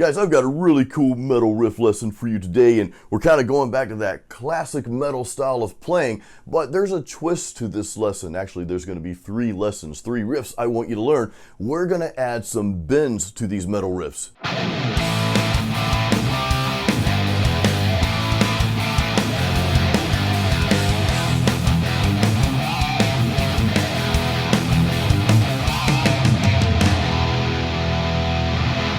Guys, I've got a really cool metal riff lesson for you today, and we're kind of going back to that classic metal style of playing, but there's a twist to this lesson. Actually, there's going to be 3 lessons, 3 riffs I want you to learn. We're going to add some bends to these metal riffs.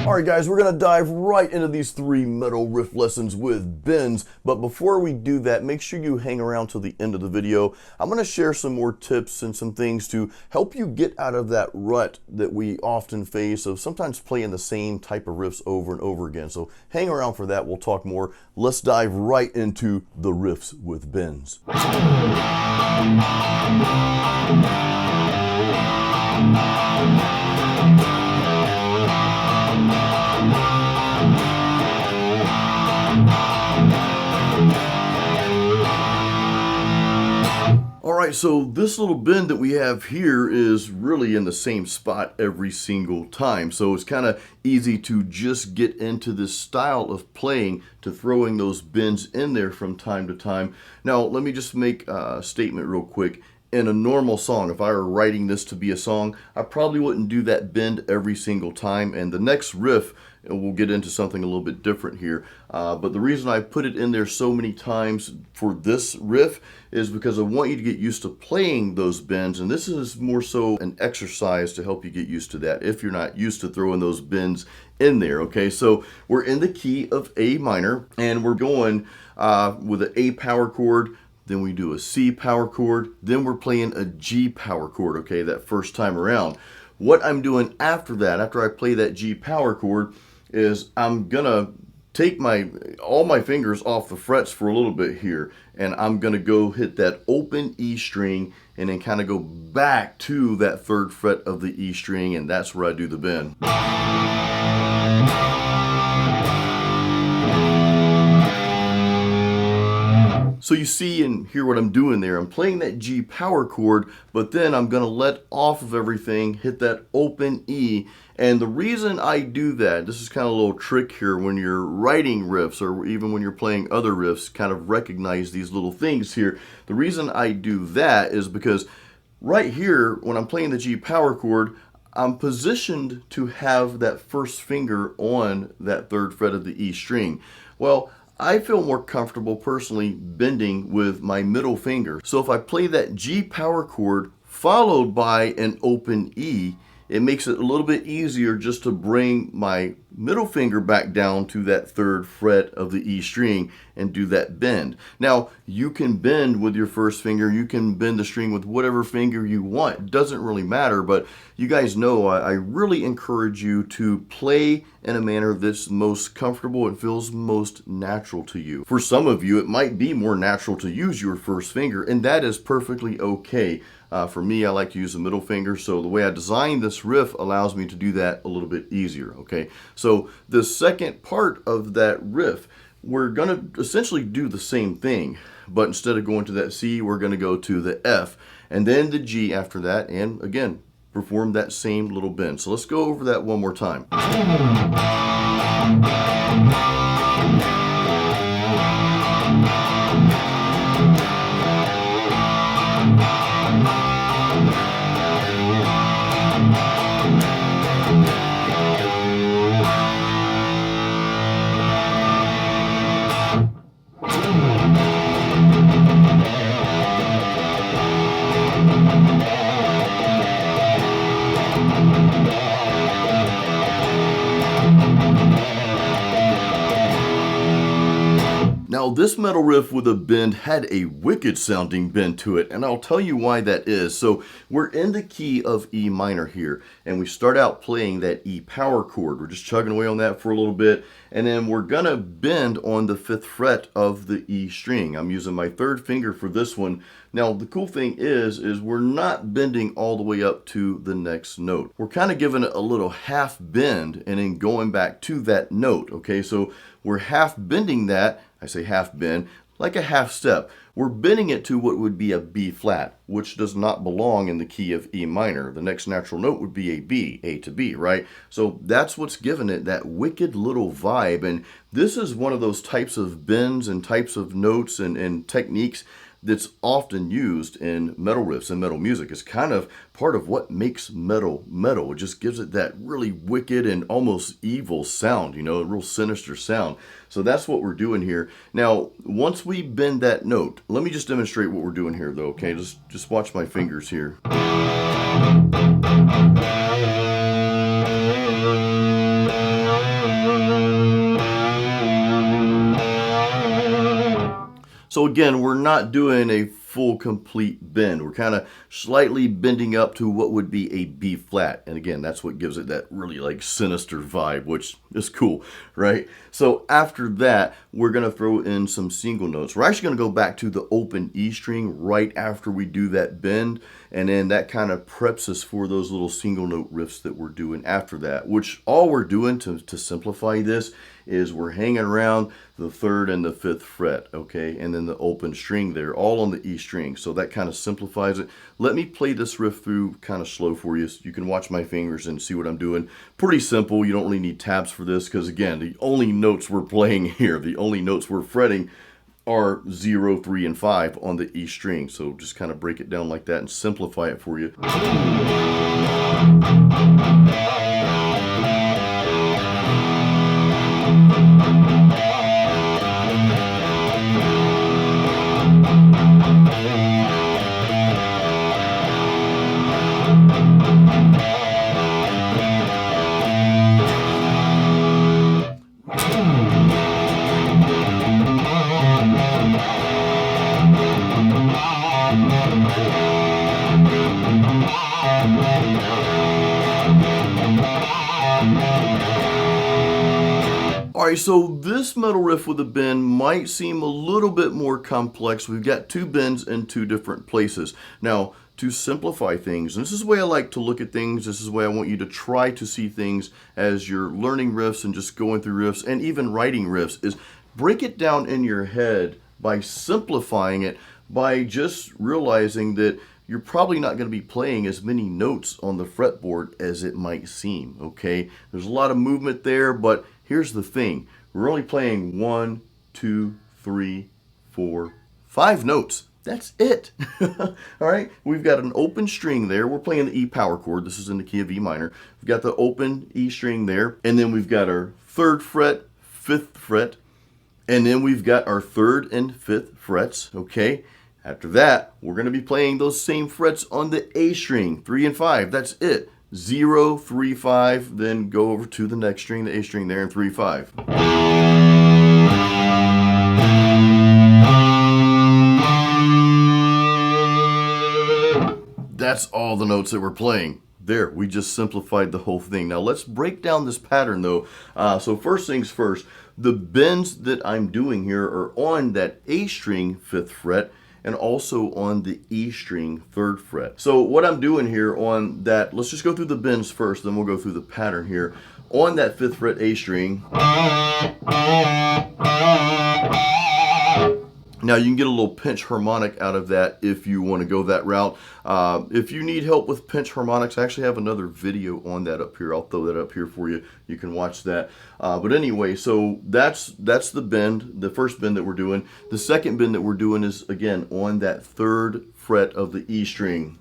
Alright guys, we're going to dive right into these 3 metal riff lessons with bends, but before we do that, make sure you hang around till the end of the video. I'm going to share some more tips and some things to help you get out of that rut that we often face of sometimes playing the same type of riffs over and over again. So hang around for that, we'll talk more. Let's dive right into the riffs with bends. Alright, so this little bend that we have here is really in the same spot every single time. So it's kind of easy to just get into this style of playing, to throwing those bends in there from time to time. Now, let me just make a statement real quick. In a normal song, if I were writing this to be a song, I probably wouldn't do that bend every single time. And the next riff, we'll get into something a little bit different here. But the reason I put it in there so many times for this riff is because I want you to get used to playing those bends. And this is more so an exercise to help you get used to that if you're not used to throwing those bends in there. Okay, so we're in the key of A minor, and we're going with an A power chord. Then we do a C power chord, then we're playing a G power chord, okay, that first time around. What I'm doing after that, after I play that G power chord, is I'm gonna take all my fingers off the frets for a little bit here, and I'm gonna go hit that open E string and then kind of go back to that 3rd fret of the E string, and that's where I do the bend. So you see and hear what I'm doing there. I'm playing that G power chord, but then I'm going to let off of everything, hit that open E. And the reason I do that, this is kind of a little trick here when you're writing riffs or even when you're playing other riffs, kind of recognize these little things here. The reason I do that is because right here, when I'm playing the G power chord, I'm positioned to have that first finger on that 3rd fret of the E string. Well, I feel more comfortable personally bending with my middle finger. So if I play that G power chord followed by an open E, it makes it a little bit easier just to bring my middle finger back down to that 3rd fret of the E string and do that bend. Now, you can bend with your first finger, you can bend the string with whatever finger you want. It doesn't really matter, but you guys know I really encourage you to play in a manner that's most comfortable and feels most natural to you. For some of you, it might be more natural to use your first finger, and that is perfectly okay. For me, I like to use the middle finger, so the way I designed this riff allows me to do that a little bit easier, okay? So the second part of that riff, we're going to essentially do the same thing, but instead of going to that C, we're going to go to the F, and then the G after that, and again, perform that same little bend. So let's go over that one more time. Now this metal riff with a bend had a wicked sounding bend to it, and I'll tell you why that is. So we're in the key of E minor here, and we start out playing that E power chord. We're just chugging away on that for a little bit, and then we're gonna bend on the 5th fret of the E string. I'm using my 3rd finger for this one. Now the cool thing is we're not bending all the way up to the next note. We're kind of giving it a little half bend and then going back to that note, okay? So we're half bending that. I say half bend. like a half step. We're bending it to what would be a B flat, which does not belong in the key of E minor. The next natural note would be a B, A to B, right? So that's what's giving it that wicked little vibe. And this is one of those types of bends and types of notes and techniques that's often used in metal riffs and metal music. It's kind of part of what makes metal metal. It just gives it that really wicked and almost evil sound, you know, a real sinister sound. So that's what we're doing here. Now, once we bend that note, let me just demonstrate what we're doing here though, okay? Just watch my fingers here. So again, we're not doing a full complete bend. We're kind of slightly bending up to what would be a B flat. And again, that's what gives it that really like sinister vibe, which is cool, right? So after that, we're going to throw in some single notes. We're actually going to go back to the open E string right after we do that bend. And then that kind of preps us for those little single note riffs that we're doing after that, which all we're doing to simplify this is we're hanging around the 3rd and the 5th fret, okay? And then the open string there, all on the E string. So that kind of simplifies it. Let me play this riff through kind of slow for you so you can watch my fingers and see what I'm doing. Pretty simple. You don't really need tabs for this because, again, the only notes we're playing here, the only notes we're fretting are 0, 3, and 5 on the E string. So just kind of break it down like that and simplify it for you. Alright, so this metal riff with a bend might seem a little bit more complex. We've got 2 bends in 2 different places. Now, to simplify things, and this is the way I like to look at things, this is the way I want you to try to see things as you're learning riffs and just going through riffs and even writing riffs, is break it down in your head by simplifying it, by just realizing that you're probably not going to be playing as many notes on the fretboard as it might seem, okay? There's a lot of movement there, but here's the thing. We're only playing 1, 2, 3, 4, 5 notes. That's it. All right, we've got an open string there. We're playing the E power chord. This is in the key of E minor. We've got the open E string there, and then we've got our 3rd fret, 5th fret, and then we've got our 3rd and 5th frets, okay? After that, we're going to be playing those same frets on the A string, 3 and 5. That's it. 0, 3, 5, then go over to the next string, the A string there, and 3, 5. That's all the notes that we're playing. There, we just simplified the whole thing. Now let's break down this pattern though. So first things first, the bends that I'm doing here are on that A string 5th fret and also on the E string 3rd fret. So what I'm doing here on that, let's just go through the bends first, then we'll go through the pattern here. On that 5th fret A string, now you can get a little pinch harmonic out of that if you want to go that route. If you need help with pinch harmonics, I actually have another video on that up here. I'll throw that up here for you. You can watch that. But anyway, so that's the bend, the first bend that we're doing. The second bend that we're doing is, again, on that 3rd fret of the E string.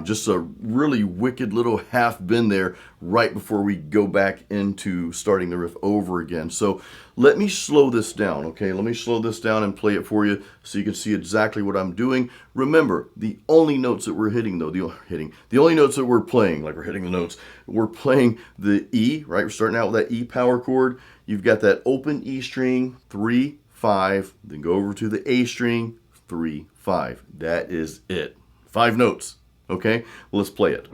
Just a really wicked little half bend there right before we go back into starting the riff over again. So let me slow this down, okay? Let me slow this down and play it for you so you can see exactly what I'm doing. Remember, the only notes that we're hitting though, the only notes that we're playing, like we're hitting the notes, we're playing the E, right? We're starting out with that E power chord. You've got that open E string, 3, 5, then go over to the A string, 3, 5. That is it. 5 notes. Okay, well, let's play it.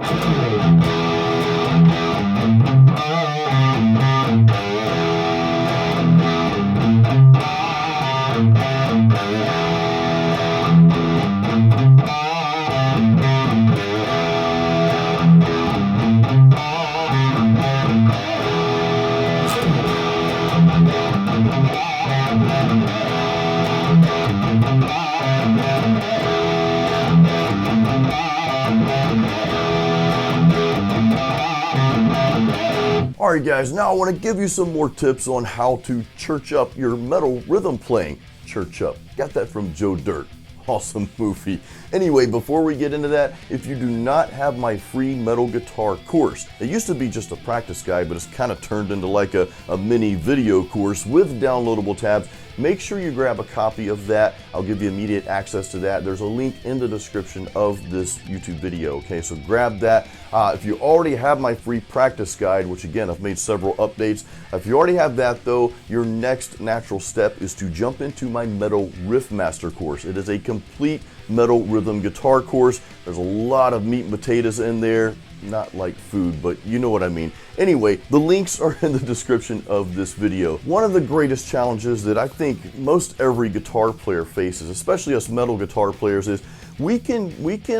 Alright guys, now I want to give you some more tips on how to church up your metal rhythm playing. Church up. Got that from Joe Dirt. Awesome movie. Anyway, before we get into that, if you do not have my free metal guitar course, it used to be just a practice guide, but it's kind of turned into like a mini video course with downloadable tabs. Make sure you grab a copy of that. I'll give you immediate access to that. There's a link in the description of this YouTube video, okay? So grab that. If you already have my free practice guide, which again, I've made several updates. If you already have that though, your next natural step is to jump into my Metal Riff Master course. It is a complete metal rhythm guitar course. There's a lot of meat and potatoes in there. Not like food, but you know what I mean. Anyway, the links are in the description of this video. One of the greatest challenges that I think most every guitar player faces, especially us metal guitar players, is we can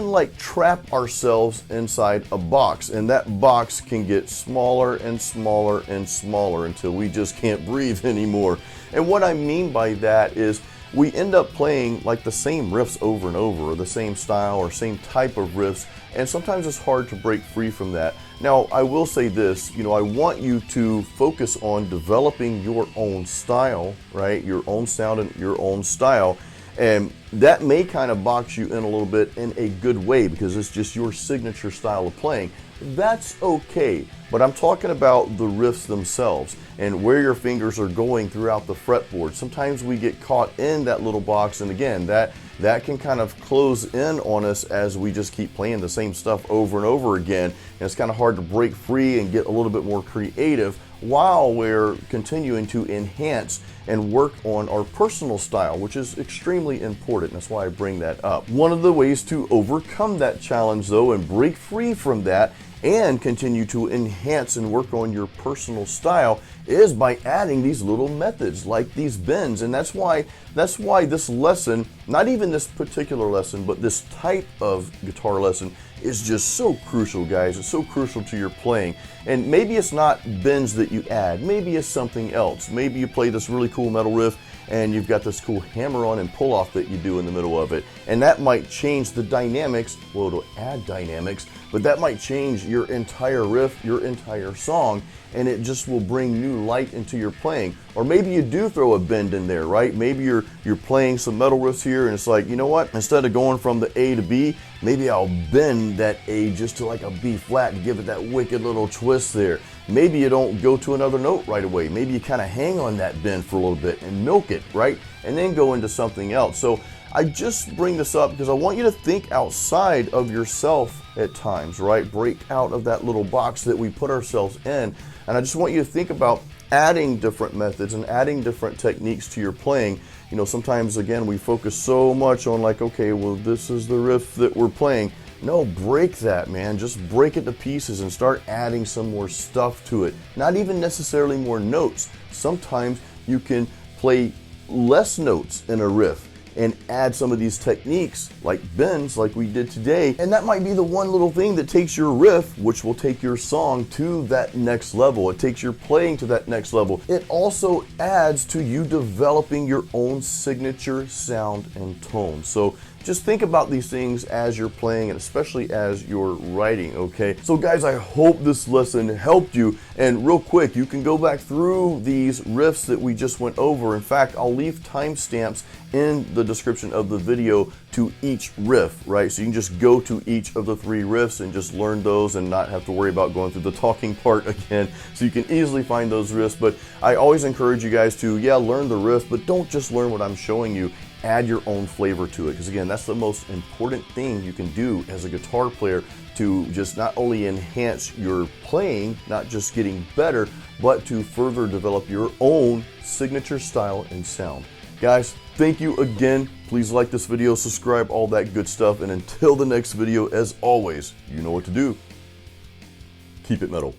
like trap ourselves inside a box, and that box can get smaller and smaller and smaller until we just can't breathe anymore. And what I mean by that is we end up playing like the same riffs over and over, or the same style or same type of riffs, and sometimes it's hard to break free from that. Now, I will say this, I want you to focus on developing your own style, right? Your own sound and your own style. And that may kind of box you in a little bit in a good way because it's just your signature style of playing. That's okay, but I'm talking about the riffs themselves and where your fingers are going throughout the fretboard. Sometimes we get caught in that little box, and again, that can kind of close in on us as we just keep playing the same stuff over and over again, and it's kind of hard to break free and get a little bit more creative while we're continuing to enhance and work on our personal style, which is extremely important. That's why I bring that up. One of the ways to overcome that challenge though and break free from that and continue to enhance and work on your personal style is by adding these little methods like these bends. And that's why this lesson, not even this particular lesson, but this type of guitar lesson is just so crucial, guys. It's so crucial to your playing. And maybe it's not bends that you add, maybe it's something else. Maybe you play this really cool metal riff and you've got this cool hammer on and pull off that you do in the middle of it. And that might change the dynamics. Well, it'll add dynamics, but that might change your entire riff, your entire song, and it just will bring new light into your playing. Or maybe you do throw a bend in there, right? Maybe you're playing some metal riffs here and it's like, you know what? Instead of going from the A to B, maybe I'll bend that A just to like a B flat to give it that wicked little twist there. Maybe you don't go to another note right away. Maybe you kind of hang on that bend for a little bit and milk it, right? And then go into something else. So I just bring this up because I want you to think outside of yourself at times, right? Break out of that little box that we put ourselves in. And I just want you to think about adding different methods and adding different techniques to your playing. Sometimes, again, we focus so much on like, okay, well, this is the riff that we're playing. No, break that, man. Just break it to pieces and start adding some more stuff to it. Not even necessarily more notes. Sometimes you can play less notes in a riff and add some of these techniques like bends like we did today, and that might be the one little thing that takes your riff, which will take your song to that next level. It takes your playing to that next level. It also adds to you developing your own signature sound and tone. So just think about these things as you're playing and especially as you're writing, okay? So guys, I hope this lesson helped you. And real quick, you can go back through these riffs that we just went over. In fact, I'll leave timestamps in the description of the video to each riff, right? So you can just go to each of the 3 riffs and just learn those and not have to worry about going through the talking part again. So you can easily find those riffs. But I always encourage you guys to, learn the riff, but don't just learn what I'm showing you. Add your own flavor to it, because again, that's the most important thing you can do as a guitar player to just not only enhance your playing, not just getting better, but to further develop your own signature style and sound. Guys, thank you again. Please like this video, subscribe, all that good stuff, and until the next video, as always, you know what to do. Keep it metal.